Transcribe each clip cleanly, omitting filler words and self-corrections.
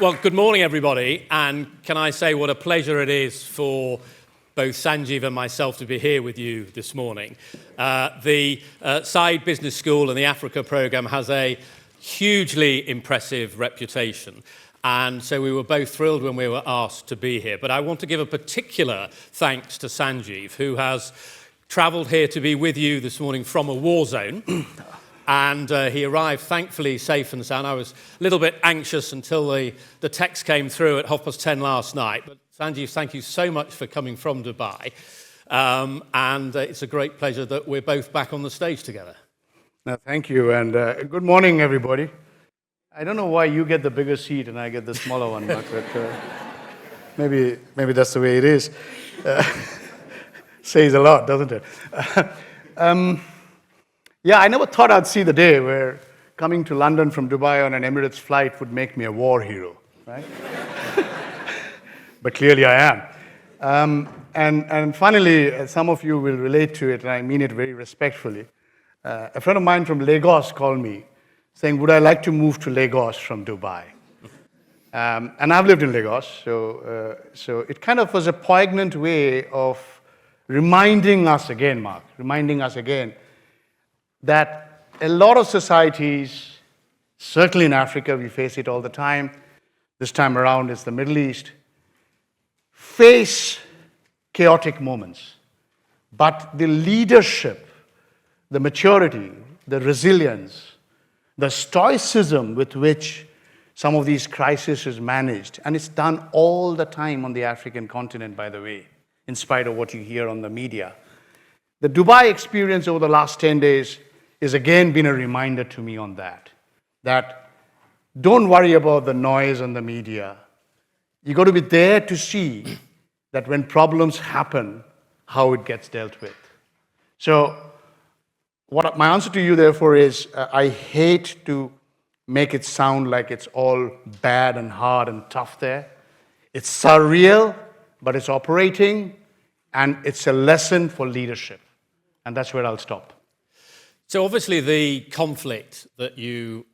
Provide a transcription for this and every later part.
Well, good morning, everybody. And can I say what a pleasure it is for both Sanjeev and myself to be here with you this morning. The Saïd Business School and the Africa Programme has a hugely impressive reputation. And so we were both thrilled when we were asked to be here. But I want to give a particular thanks to Sanjeev, who has travelled here to be with you this morning from a war zone. And he arrived, thankfully, safe and sound. I was a little bit anxious until the text came through at 10:30 last night. But Sanjeev, thank you so much for coming from Dubai. And it's a great pleasure that we're both back on the stage together. No, thank you, and good morning, everybody. I don't know why you get the bigger seat and I get the smaller one, Mark, but maybe that's the way it is. Says a lot, doesn't it? Yeah, I never thought I'd see the day where coming to London from Dubai on an Emirates flight would make me a war hero, right? But clearly I am. And finally, some of you will relate to it, and I mean it very respectfully. A friend of mine from Lagos called me saying, would I like to move to Lagos from Dubai? And I've lived in Lagos, so it kind of was a poignant way of reminding us again, Mark, that a lot of societies, certainly in Africa, we face it all the time. This time around, it's the Middle East, face chaotic moments. But the leadership, the maturity, the resilience, the stoicism with which some of these crises is managed, and it's done all the time on the African continent, by the way, in spite of what you hear on the media. The Dubai experience over the last 10 days has again been a reminder to me on that don't worry about the noise on the media. You got to be there to see that when problems happen, how it gets dealt with. So what my answer to you, therefore, is I hate to make it sound like it's all bad and hard and tough there. It's surreal, but it's operating, and it's a lesson for leadership. And that's where I'll stop. So obviously the conflict that you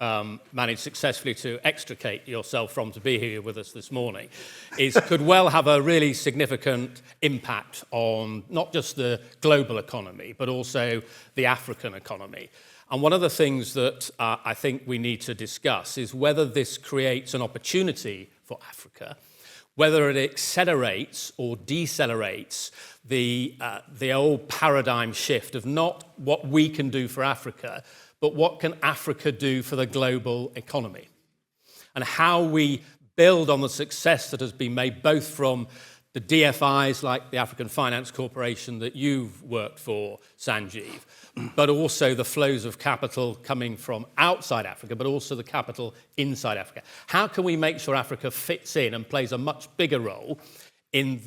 managed successfully to extricate yourself from to be here with us this morning could well have a really significant impact on not just the global economy, but also the African economy. And one of the things that I think we need to discuss is whether this creates an opportunity for Africa, whether it accelerates or decelerates the old paradigm shift of not what we can do for Africa, but what can Africa do for the global economy, and how we build on the success that has been made both from the DFIs like the African Finance Corporation that you've worked for, Sanjeev, but also the flows of capital coming from outside Africa, but also the capital inside Africa. How can we make sure Africa fits in and plays a much bigger role in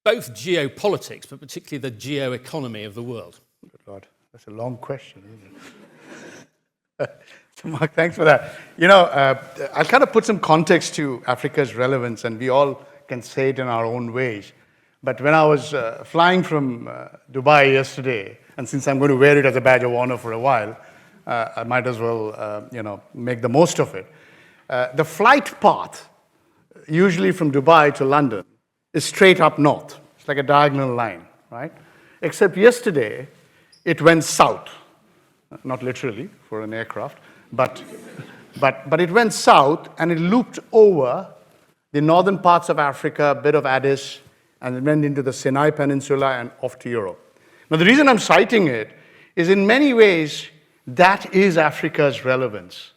both geopolitiks, but particularly the geoeconomy of the world? Good Lord, that's a long question, isn't it? So Mark, thanks for that. I'll kind of put some context to Africa's relevance, and we all can say it in our own ways. But when I was flying from Dubai yesterday, and since I'm going to wear it as a badge of honor for a while, I might as well, make the most of it. The flight path, usually from Dubai to London, is straight up north. It's like a diagonal line, right? Except yesterday, it went south. Not literally for an aircraft, but it went south and it looped over the northern parts of Africa, a bit of Addis, and it went into the Sinai Peninsula and off to Europe. Now, the reason I'm citing it is in many ways, that is Africa's relevance.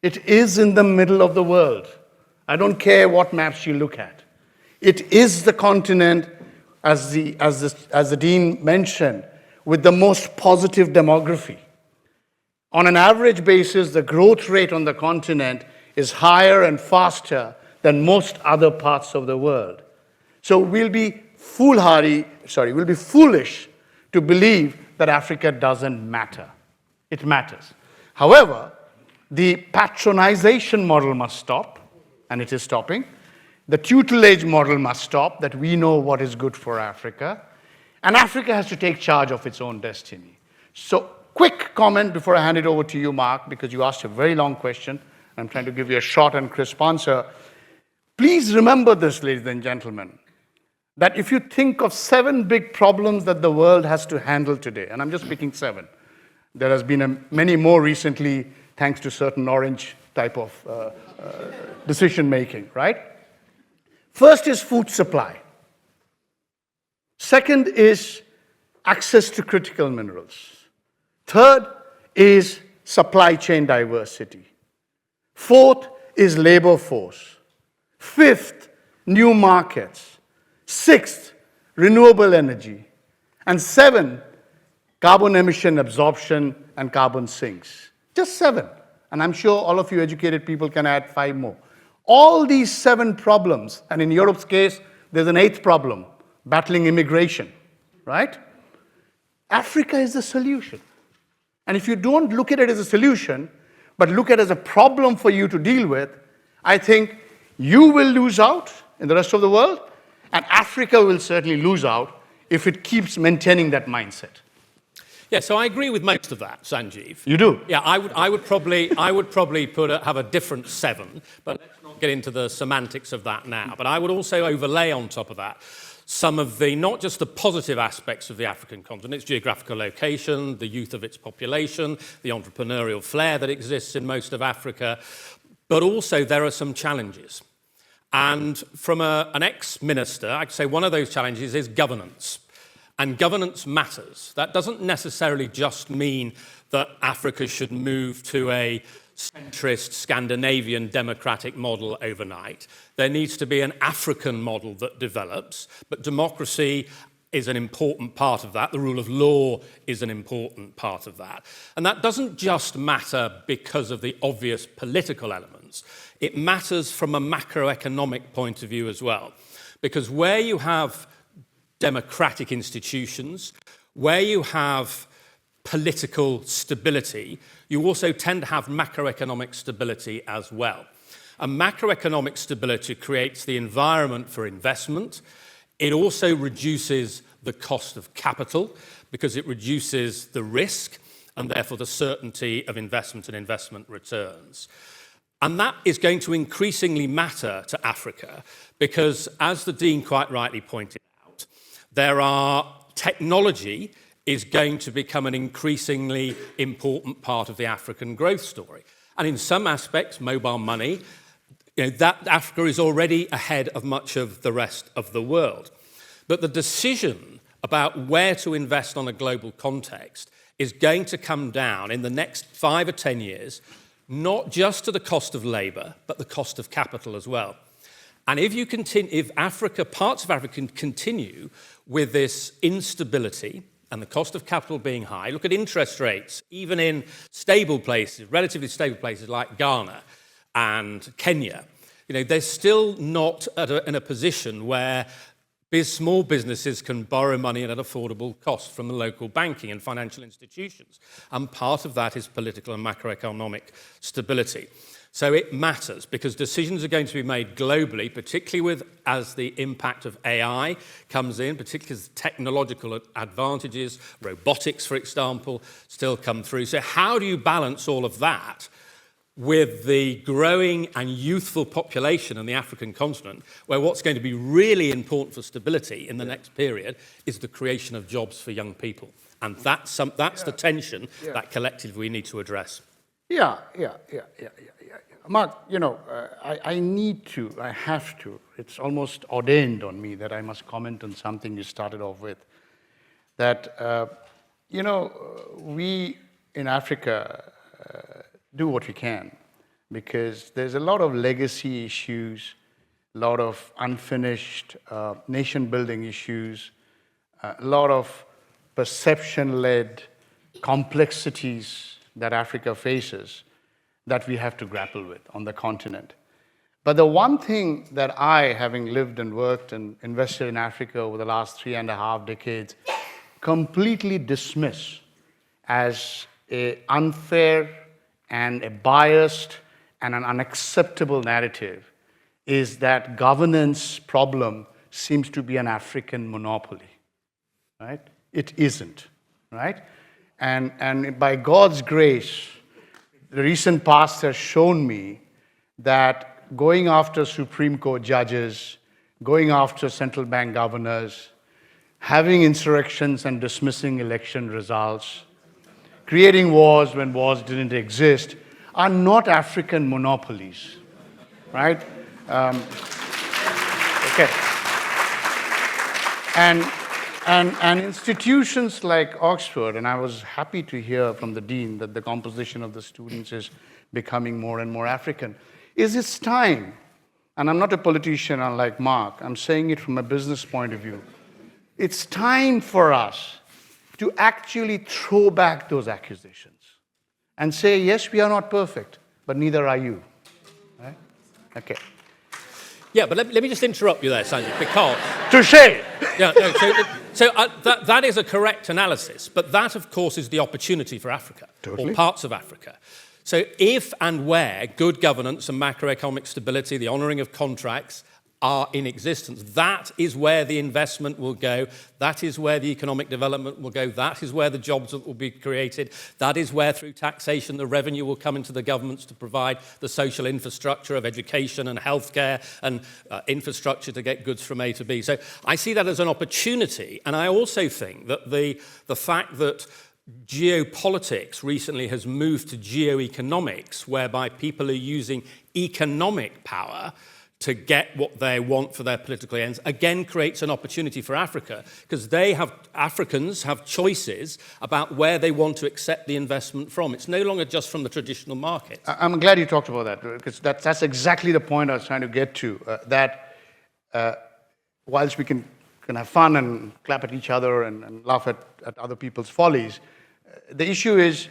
It is in the middle of the world. I don't care what maps you look at. It is the continent, as the Dean mentioned, with the most positive demography. On an average basis, the growth rate on the continent is higher and faster than most other parts of the world. So we'll be foolish to believe that Africa doesn't matter. It matters. However, the patronization model must stop, and it is stopping. The tutelage model must stop, that we know what is good for Africa. And Africa has to take charge of its own destiny. So quick comment before I hand it over to you, Mark, because you asked a very long question. I'm trying to give you a short and crisp answer. Please remember this, ladies and gentlemen, that if you think of 7 big problems that the world has to handle today, and I'm just picking 7, there has been many more recently thanks to certain orange type of decision making, right? First is food supply. Second is access to critical minerals. Third is supply chain diversity. Fourth is labor force. Fifth, new markets. Sixth, renewable energy. And 7, carbon emission absorption and carbon sinks. Just 7. And I'm sure all of you educated people can add 5 more. All these 7 problems, and in Europe's case, there's an 8th problem, battling immigration, right? Africa is the solution. And if you don't look at it as a solution, but look at it as a problem for you to deal with, I think you will lose out in the rest of the world, and Africa will certainly lose out if it keeps maintaining that mindset. Yeah, so I agree with most of that, Sanjeev. You do? Yeah, I would probably have a different 7, but let's not get into the semantics of that now. But I would also overlay on top of that some of the, not just the positive aspects of the African continent, its geographical location, the youth of its population, the entrepreneurial flair that exists in most of Africa, but also there are some challenges. And from an ex-minister, I'd say one of those challenges is governance. And governance matters. That doesn't necessarily just mean that Africa should move to a centrist Scandinavian democratic model overnight. There needs to be an African model that develops, but democracy is an important part of that. The rule of law is an important part of that. And that doesn't just matter because of the obvious political elements. It matters from a macroeconomic point of view as well. Because where you have democratic institutions, where you have political stability, you also tend to have macroeconomic stability as well. And macroeconomic stability creates the environment for investment. It also reduces the cost of capital because it reduces the risk and therefore the certainty of investment and investment returns. And that is going to increasingly matter to Africa because, as the Dean quite rightly pointed out, technology is going to become an increasingly important part of the African growth story. And in some aspects, mobile money, that Africa is already ahead of much of the rest of the world. But the decision about where to invest on a global context is going to come down in the next 5 or 10 years, not just to the cost of labor, but the cost of capital as well. And if parts of Africa can continue with this instability and the cost of capital being high, look at interest rates, even in stable places, relatively stable places like Ghana and Kenya. They're still not in a position where small businesses can borrow money at an affordable cost from the local banking and financial institutions. And part of that is political and macroeconomic stability. So it matters because decisions are going to be made globally, particularly as the impact of AI comes in, particularly as technological advantages, robotics, for example, still come through. So how do you balance all of that with the growing and youthful population in the African continent, where what's going to be really important for stability in the next period is the creation of jobs for young people? And that's the tension that collectively we need to address. Yeah. Mark, I have to, it's almost ordained on me that I must comment on something you started off with. That, we in Africa do what we can because there's a lot of legacy issues, a lot of unfinished nation-building issues, a lot of perception-led complexities that Africa faces that we have to grapple with on the continent. But the one thing that I, having lived and worked and invested in Africa over the last 3.5 decades, completely dismiss as an unfair and a biased and an unacceptable narrative is that governance problem seems to be an African monopoly, right? It isn't, right? And by God's grace, the recent past has shown me that going after Supreme Court judges, going after central bank governors, having insurrections and dismissing election results, creating wars when wars didn't exist, are not African monopolies, right? Okay. And institutions like Oxford, and I was happy to hear from the dean that the composition of the students is becoming more and more African, is it's time, and I'm not a politician unlike Mark, I'm saying it from a business point of view, it's time for us to actually throw back those accusations and say, yes, we are not perfect, but neither are you. Right? Okay. Yeah, but let me just interrupt you there, Sanjeev, because... Touché! Yeah, no, that is a correct analysis, but that, of course, is the opportunity for Africa, Totally. or parts of Africa. So if and where good governance and macroeconomic stability, the honouring of contracts, are in existence, that is where the investment will go, that is where the economic development will go, that is where the jobs will be created, that is where through taxation the revenue will come into the governments to provide the social infrastructure of education and healthcare and infrastructure to get goods from A to B. So I see that as an opportunity, and I also think that the fact that geopolitics recently has moved to geoeconomics, whereby people are using economic power to get what they want for their political ends, again creates an opportunity for Africa, because Africans have choices about where they want to accept the investment from. It's no longer just from the traditional market. I'm glad you talked about that, because that's exactly the point I was trying to get to, that whilst we can have fun and clap at each other and laugh at other people's follies, the issue is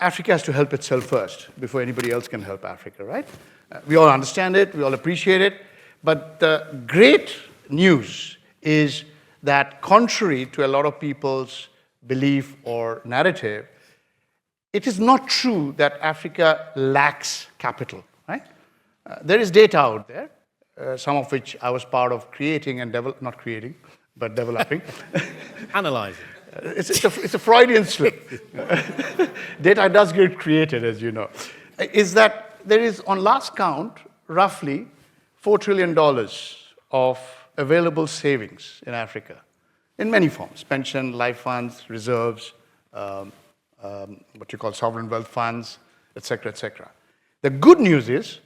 Africa has to help itself first before anybody else can help Africa, right? We all understand it, we all appreciate it, but the great news is that contrary to a lot of people's belief or narrative, it is not true that Africa lacks capital, right? There is data out there, some of which I was part of creating and not creating, but developing. Analysing. It's a Freudian slip. Data does get created, as you know. Is that there is, on last count, roughly $4 trillion of available savings in Africa, in many forms: pension, life funds, reserves, what you call sovereign wealth funds, etc., etc. The good news is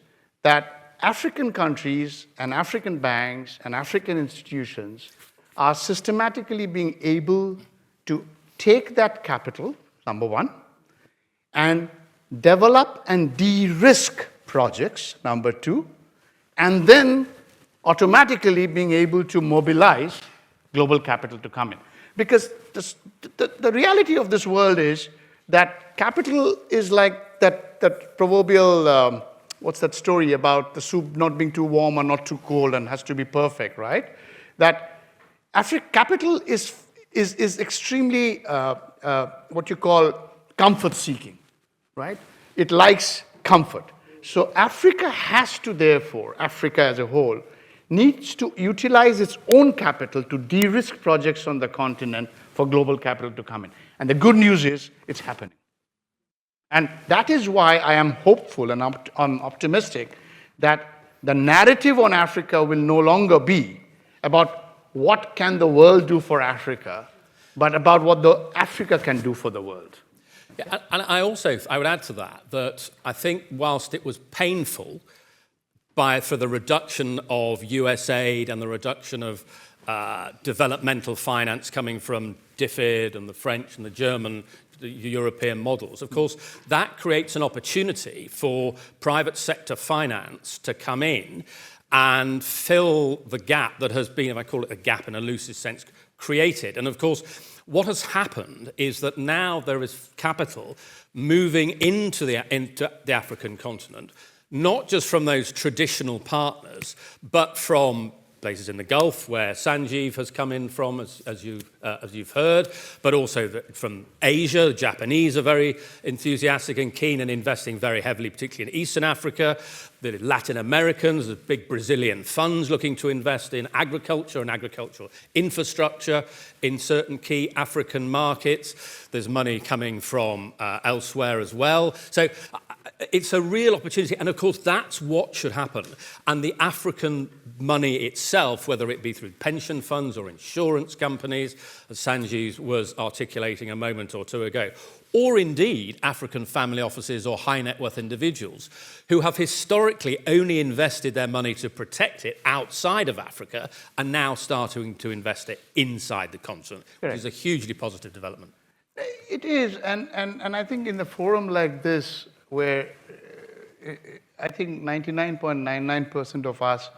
that African countries and African banks and African institutions are systematically being able to take that capital, number one, and develop and de-risk projects, number two, and then automatically being able to mobilize global capital to come in. Because the reality of this world is that capital is like that proverbial, what's that story about the soup not being too warm or not too cold and has to be perfect, right? That capital is extremely what you call comfort-seeking, right? It likes comfort. So Africa has to, therefore, Africa as a whole, needs to utilize its own capital to de-risk projects on the continent for global capital to come in. And the good news is, it's happening. And that is why I am hopeful and I'm optimistic that the narrative on Africa will no longer be about what can the world do for Africa, but about what Africa can do for the world. Yeah, and I would add to that I think whilst it was painful for the reduction of US aid and the reduction of developmental finance coming from DFID and the French and the German, the European models, of course, that creates an opportunity for private sector finance to come in and fill the gap that has been, if I call it a gap in a loosest sense, created. And of course, what has happened is that now there is capital moving into the African continent, not just from those traditional partners, but from places in the Gulf, where Sanjeev has come in from, as you've heard, but also from Asia. The Japanese are very enthusiastic and keen and investing very heavily, particularly in Eastern Africa. The Latin Americans, the big Brazilian funds looking to invest in agriculture and agricultural infrastructure in certain key African markets. There's money coming from elsewhere as well. So it's a real opportunity. And of course, that's what should happen. And the African money itself, whether it be through pension funds or insurance companies, as Sanjeev was articulating a moment or two ago, or indeed African family offices or high net worth individuals who have historically only invested their money to protect it outside of Africa are now starting to invest it inside the continent, which is a hugely positive development. It is, and I think in the forum like this, where I think 99.99% of us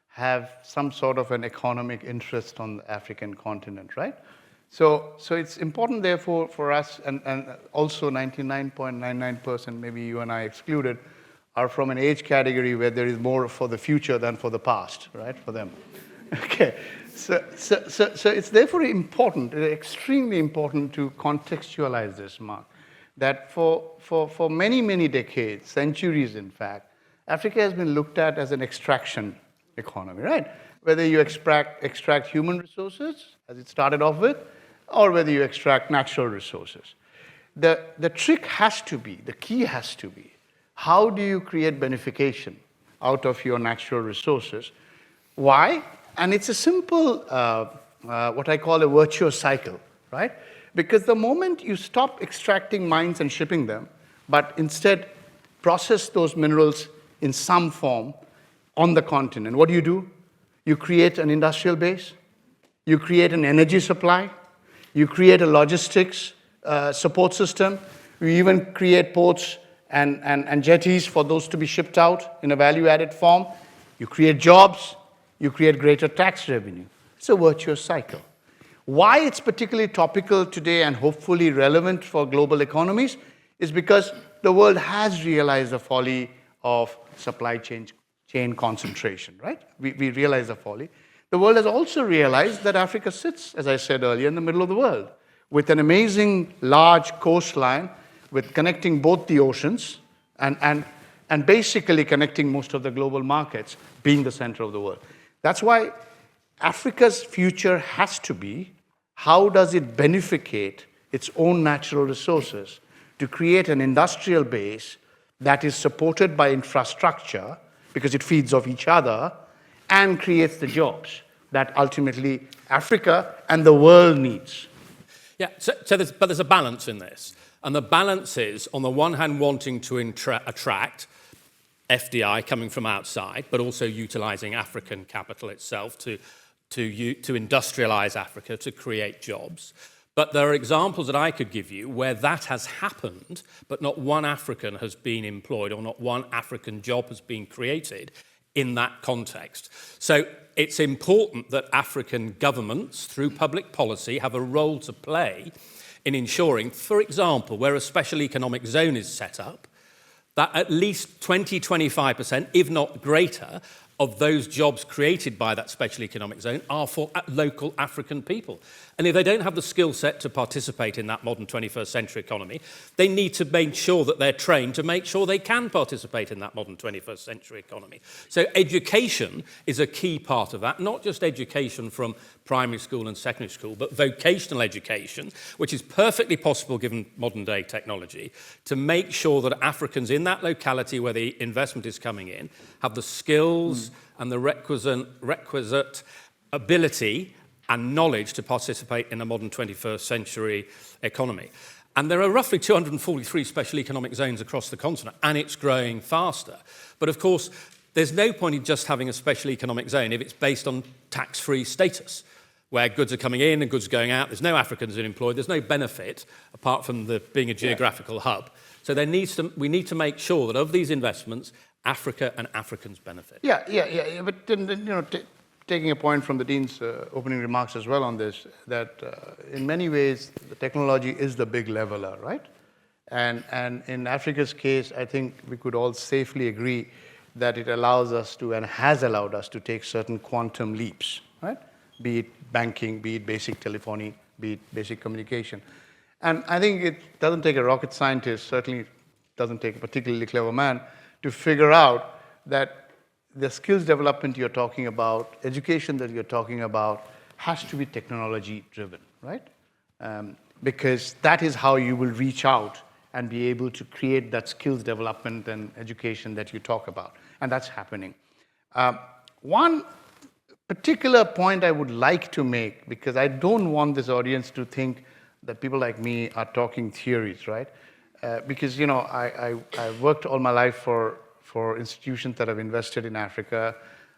have some sort of an economic interest on the African continent, right? So it's important, therefore, for us, and also 99.99%, maybe you and I excluded, are from an age category where there is more for the future than for the past, right, for them. Okay, so it's therefore important, extremely important to contextualize this, Mark, that for many, many decades, centuries in fact, Africa has been looked at as an extraction economy, right? Whether you extract human resources, as it started off with, or whether you extract natural resources. The trick has to be, the key has to be, how do you create benefication out of your natural resources? Why? And it's a simple, what I call a virtuous cycle, right? Because the moment you stop extracting mines and shipping them, but instead process those minerals in some form on the continent, what do? You create an industrial base, you create an energy supply, you create a logistics support system, you even create ports and jetties for those to be shipped out in a value-added form, you create jobs, you create greater tax revenue. It's a virtuous cycle. Why it's particularly topical today and hopefully relevant for global economies is because the world has realized the folly of supply chain concentration, right? We realize the folly. The world has also realized that Africa sits, as I said earlier, in the middle of the world, with an amazing large coastline, with connecting both the oceans and basically connecting most of the global markets, being the center of the world. That's why Africa's future has to be, how does it beneficate its own natural resources to create an industrial base that is supported by infrastructure, because it feeds off each other, and creates the jobs that ultimately Africa and the world needs. Yeah, but there's a balance in this. And the balance is, on the one hand, wanting to attract FDI coming from outside, but also utilizing African capital itself to industrialize Africa, to create jobs. But there are examples that I could give you where that has happened, but not one African has been employed or not one African job has been created in that context. So it's important that African governments, through public policy, have a role to play in ensuring, for example, where a special economic zone is set up, that at least 20-25%, if not greater, of those jobs created by that special economic zone are for local African people. And if they don't have the skill set to participate in that modern 21st century economy, they need to make sure that they're trained to make sure they can participate in that modern 21st century economy. So education is a key part of that, not just education from primary school and secondary school, but vocational education, which is perfectly possible given modern day technology, to make sure that Africans in that locality where the investment is coming in have the skills and the requisite ability and knowledge to participate in a modern 21st century economy. And there are roughly 243 special economic zones across the continent, and it's growing faster. But of course, there's no point in just having a special economic zone if it's based on tax-free status, where goods are coming in and goods are going out. There's no Africans employed. There's no benefit apart from being a geographical hub. So we need to make sure that of these investments, Africa and Africans benefit. Yeah. But taking a point from the Dean's opening remarks as well on this, that in many ways the technology is the big leveler, right? And in Africa's case, I think we could all safely agree that it allows us to and has allowed us to take certain quantum leaps, right? Be it banking, be it basic telephony, be it basic communication. And I think it doesn't take a rocket scientist, certainly doesn't take a particularly clever man, to figure out that the skills development you're talking about, education that you're talking about, has to be technology driven, right? Because that is how you will reach out and be able to create that skills development and education that you talk about. And that's happening. One particular point I would like to make, because I don't want this audience to think that people like me are talking theories, right? Because, you know, I worked all my life for institutions that have invested in Africa.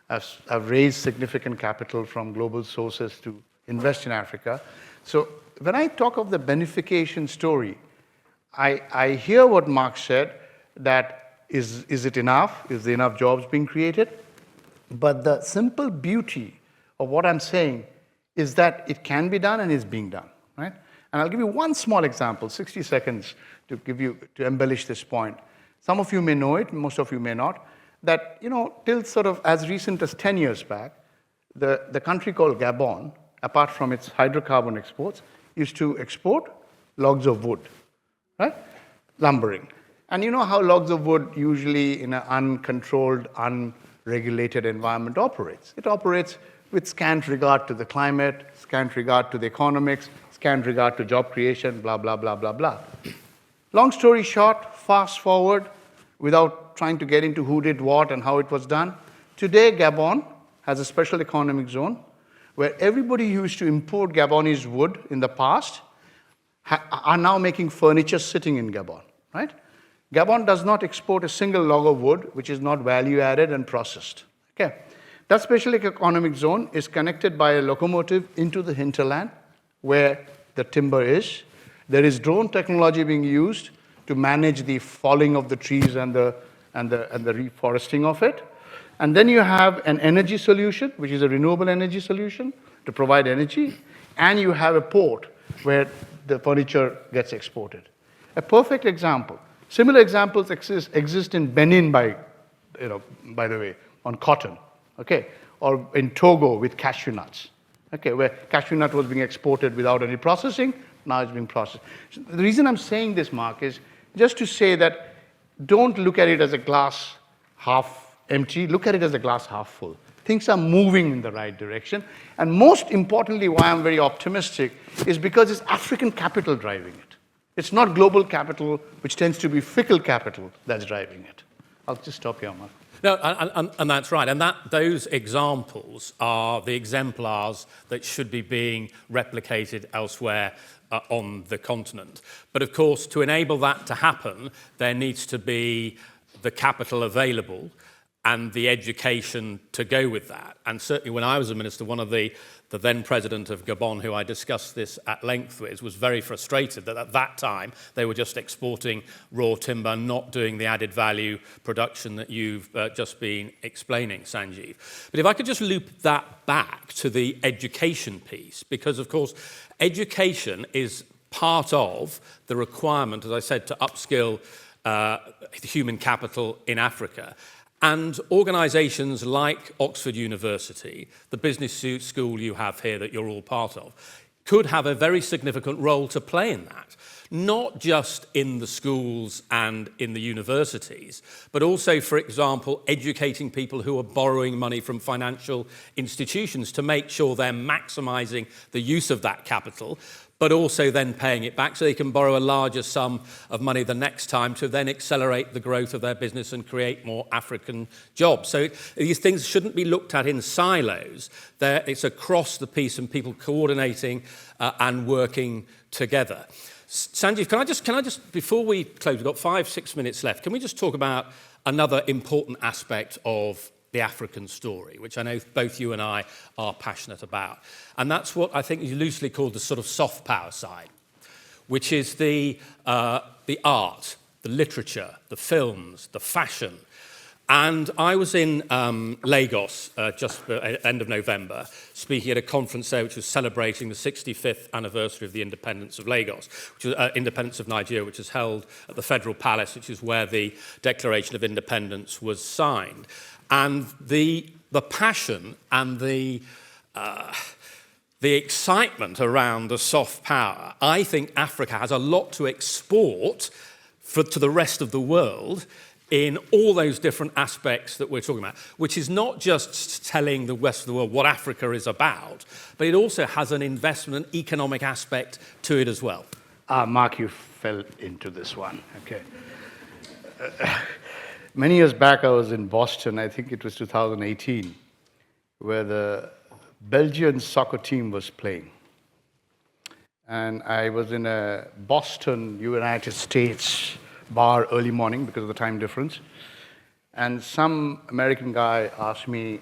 I've raised significant capital from global sources to invest in Africa. So when I talk of the benefication story, I hear what Mark said, that is it enough? Is there enough jobs being created? But the simple beauty of what I'm saying is that it can be done and is being done, right? And I'll give you one small example, 60 seconds to embellish this point. Some of you may know it, most of you may not, that, you know, till sort of as recent as 10 years back, the country called Gabon, apart from its hydrocarbon exports, used to export logs of wood, right? Lumbering. And you know how logs of wood usually in an uncontrolled, unregulated environment operates. It operates with scant regard to the climate, scant regard to the economics, scant regard to job creation, blah, blah, blah, blah, blah. Long story short, fast forward, without trying to get into who did what and how it was done, today Gabon has a special economic zone where everybody who used to import Gabonese wood in the past are now making furniture sitting in Gabon, right? Gabon does not export a single log of wood which is not value added and processed, okay? That special economic zone is connected by a locomotive into the hinterland where the timber is. There is drone technology being used to manage the falling of the trees and the reforesting of it. And then you have an energy solution, which is a renewable energy solution to provide energy, and you have a port where the furniture gets exported. A perfect example. Similar examples exist in Benin, by the way, on cotton, okay, or in Togo with cashew nuts, okay, where cashew nut was being exported without any processing, now it's being processed. So the reason I'm saying this, Mark, is just to say that don't look at it as a glass half empty, look at it as a glass half full. Things are moving in the right direction. And most importantly, why I'm very optimistic is because it's African capital driving it. It's not global capital, which tends to be fickle capital, that's driving it. I'll just stop here, Mark. No, and that's right. And those examples are the exemplars that should be being replicated elsewhere on the continent. But of course, to enable that to happen, there needs to be the capital available and the education to go with that. And certainly when I was a minister, one of the then president of Gabon, who I discussed this at length with, was very frustrated that at that time they were just exporting raw timber, not doing the added value production that you've just been explaining, Sanjeev. But if I could just loop that back to the education piece, because of course education is part of the requirement, as I said, to upskill human capital in Africa. And organisations like Oxford University, the business school you have here that you're all part of, could have a very significant role to play in that. Not just in the schools and in the universities, but also, for example, educating people who are borrowing money from financial institutions to make sure they're maximising the use of that capital, but also then paying it back so they can borrow a larger sum of money the next time to then accelerate the growth of their business and create more African jobs. So these things shouldn't be looked at in silos. It's across the piece and people coordinating and working together. Sanjeev, can I just, before we close, we've got 5-6 minutes left, can we just talk about another important aspect of the African story, which I know both you and I are passionate about. And that's what I think is loosely called the sort of soft power side, which is the art, the literature, the films, the fashion. And I was in Lagos just at the end of November, speaking at a conference there which was celebrating the 65th anniversary of the independence of Lagos, which was independence of Nigeria, which was held at the Federal Palace, which is where the Declaration of Independence was signed. And the passion and the excitement around the soft power, I think Africa has a lot to export to the rest of the world in all those different aspects that we're talking about, which is not just telling the rest of the world what Africa is about, but it also has an investment and economic aspect to it as well. Mark, you fell into this one. Okay. Many years back, I was in Boston. I think it was 2018, where the Belgian soccer team was playing. And I was in a Boston, United States bar early morning because of the time difference. And some American guy asked me,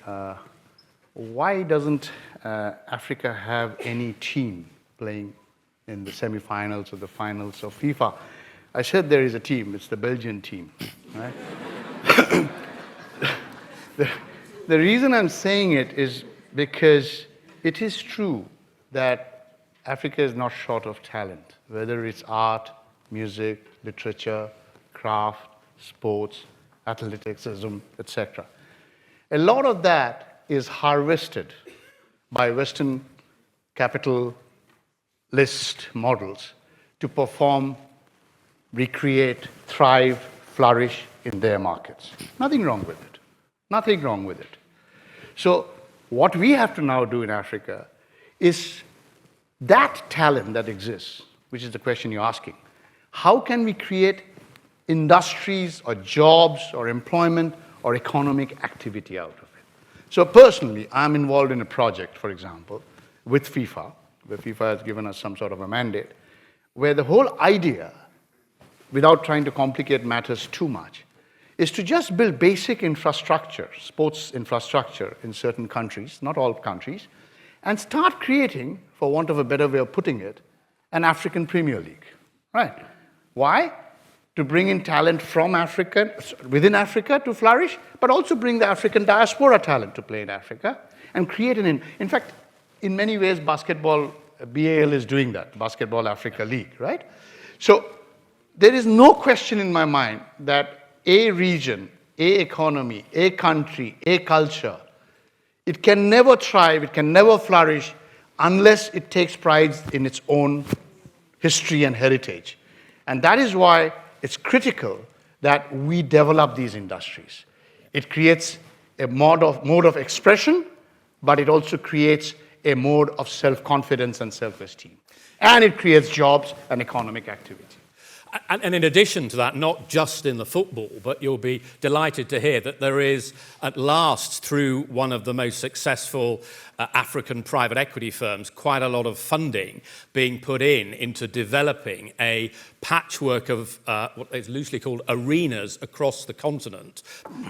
why doesn't Africa have any team playing in the semifinals or the finals of FIFA? I said there is a team, it's the Belgian team, right? The reason I'm saying it is because it is true that Africa is not short of talent, whether it's art, music, literature, craft, sports, athleticism, etc. A lot of that is harvested by Western capitalist models to perform, recreate, thrive, flourish in their markets. Nothing wrong with it. Nothing wrong with it. So what we have to now do in Africa is that talent that exists, which is the question you're asking, how can we create industries or jobs or employment or economic activity out of it? So personally, I'm involved in a project, for example, with FIFA, where FIFA has given us some sort of a mandate, where the whole idea, without trying to complicate matters too much, is to just build basic infrastructure, sports infrastructure in certain countries, not all countries, and start creating, for want of a better way of putting it, an African Premier League, right? Why? To bring in talent from Africa, within Africa to flourish, but also bring the African diaspora talent to play in Africa and create in fact, in many ways, basketball, BAL is doing that, Basketball Africa League, right? So there is no question in my mind that a region, a economy, a country, a culture, it can never thrive, it can never flourish unless it takes pride in its own history and heritage. And that is why it's critical that we develop these industries. It creates a mode of expression, but it also creates a mode of self-confidence and self-esteem. And it creates jobs and economic activity. And in addition to that, not just in the football, but you'll be delighted to hear that there is, at last, through one of the most successful African private equity firms, quite a lot of funding being put into developing a patchwork of what is loosely called arenas across the continent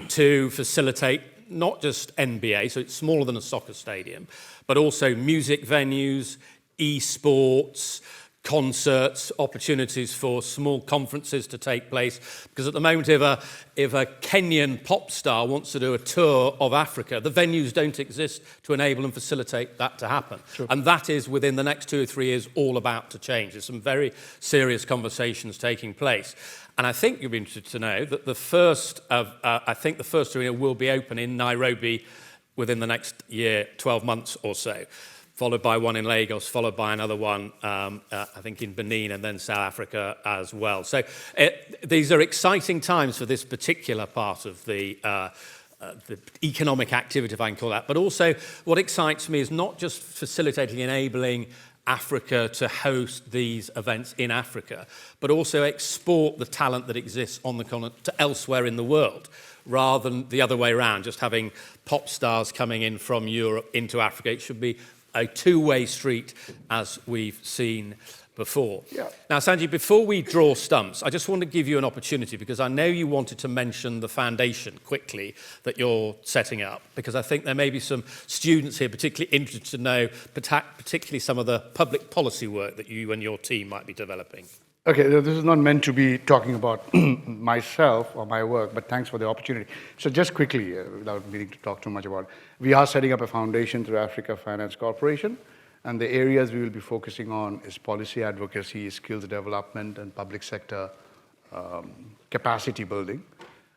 to facilitate not just NBA, so it's smaller than a soccer stadium, but also music venues, esports, concerts, opportunities for small conferences to take place. Because at the moment, if a Kenyan pop star wants to do a tour of Africa, the venues don't exist to enable and facilitate that to happen. Sure. And that is, within the next 2 or 3 years, all about to change. There's some very serious conversations taking place. And I think you'll be interested to know that the first arena will be open in Nairobi within the next year, 12 months or so, followed by one in Lagos, followed by another one, I think, in Benin, and then South Africa as well. So these are exciting times for this particular part of the economic activity, if I can call that. But also, what excites me is not just facilitating, enabling Africa to host these events in Africa, but also export the talent that exists on the continent to elsewhere in the world, rather than the other way around, just having pop stars coming in from Europe into Africa. It should be a two-way street, as we've seen before. Yeah. Now, Sanjeev, before we draw stumps, I just want to give you an opportunity, because I know you wanted to mention the foundation quickly that you're setting up, because I think there may be some students here particularly interested to know particularly some of the public policy work that you and your team might be developing. Okay, this is not meant to be talking about myself or my work, but thanks for the opportunity. So just quickly, without needing to talk too much about it, we are setting up a foundation through Africa Finance Corporation, and the areas we will be focusing on is policy advocacy, skills development, and public sector capacity building.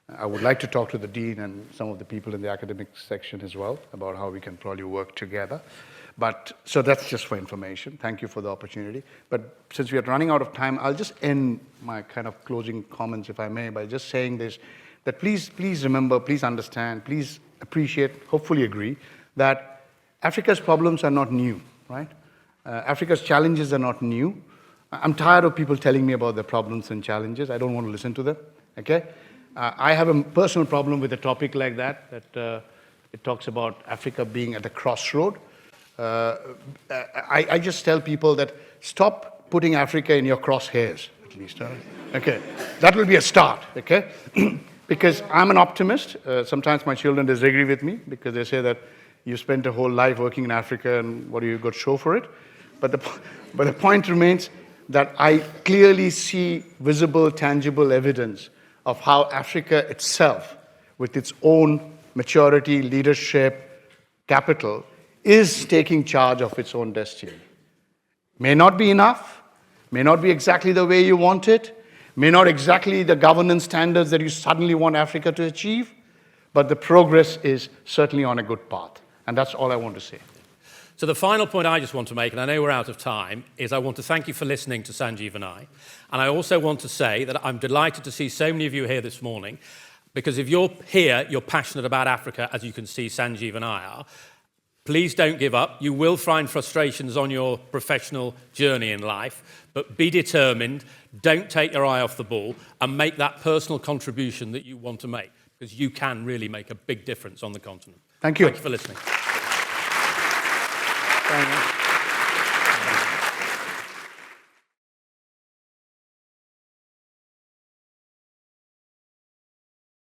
I would like to talk to the dean and some of the people in the academic section as well about how we can probably work together. But so that's just for information. Thank you for the opportunity. But since we are running out of time, I'll just end my kind of closing comments, if I may, by just saying this, that please remember, please understand, please appreciate, hopefully agree, that Africa's problems are not new, right? Africa's challenges are not new. I'm tired of people telling me about their problems and challenges. I don't want to listen to them, okay? I have a personal problem with a topic like that it talks about Africa being at a crossroad. I just tell people that stop putting Africa in your crosshairs, at least, all right? Okay? That will be a start, okay? Because I'm an optimist. Sometimes my children disagree with me because they say that you spent a whole life working in Africa and what do you got to show for it? But the point remains that I clearly see visible, tangible evidence of how Africa itself, with its own maturity, leadership, capital, is taking charge of its own destiny. May not be enough, may not be exactly the way you want it, may not exactly the governance standards that you suddenly want Africa to achieve, but the progress is certainly on a good path. And that's all I want to say. So the final point I just want to make, and I know we're out of time, is I want to thank you for listening to Sanjeev and I. And I also want to say that I'm delighted to see so many of you here this morning, because if you're here, you're passionate about Africa, as you can see Sanjeev and I are. Please don't give up. You will find frustrations on your professional journey in life, but be determined, don't take your eye off the ball, and make that personal contribution that you want to make, because you can really make a big difference on the continent. Thank you. Thank you for listening. Thank you.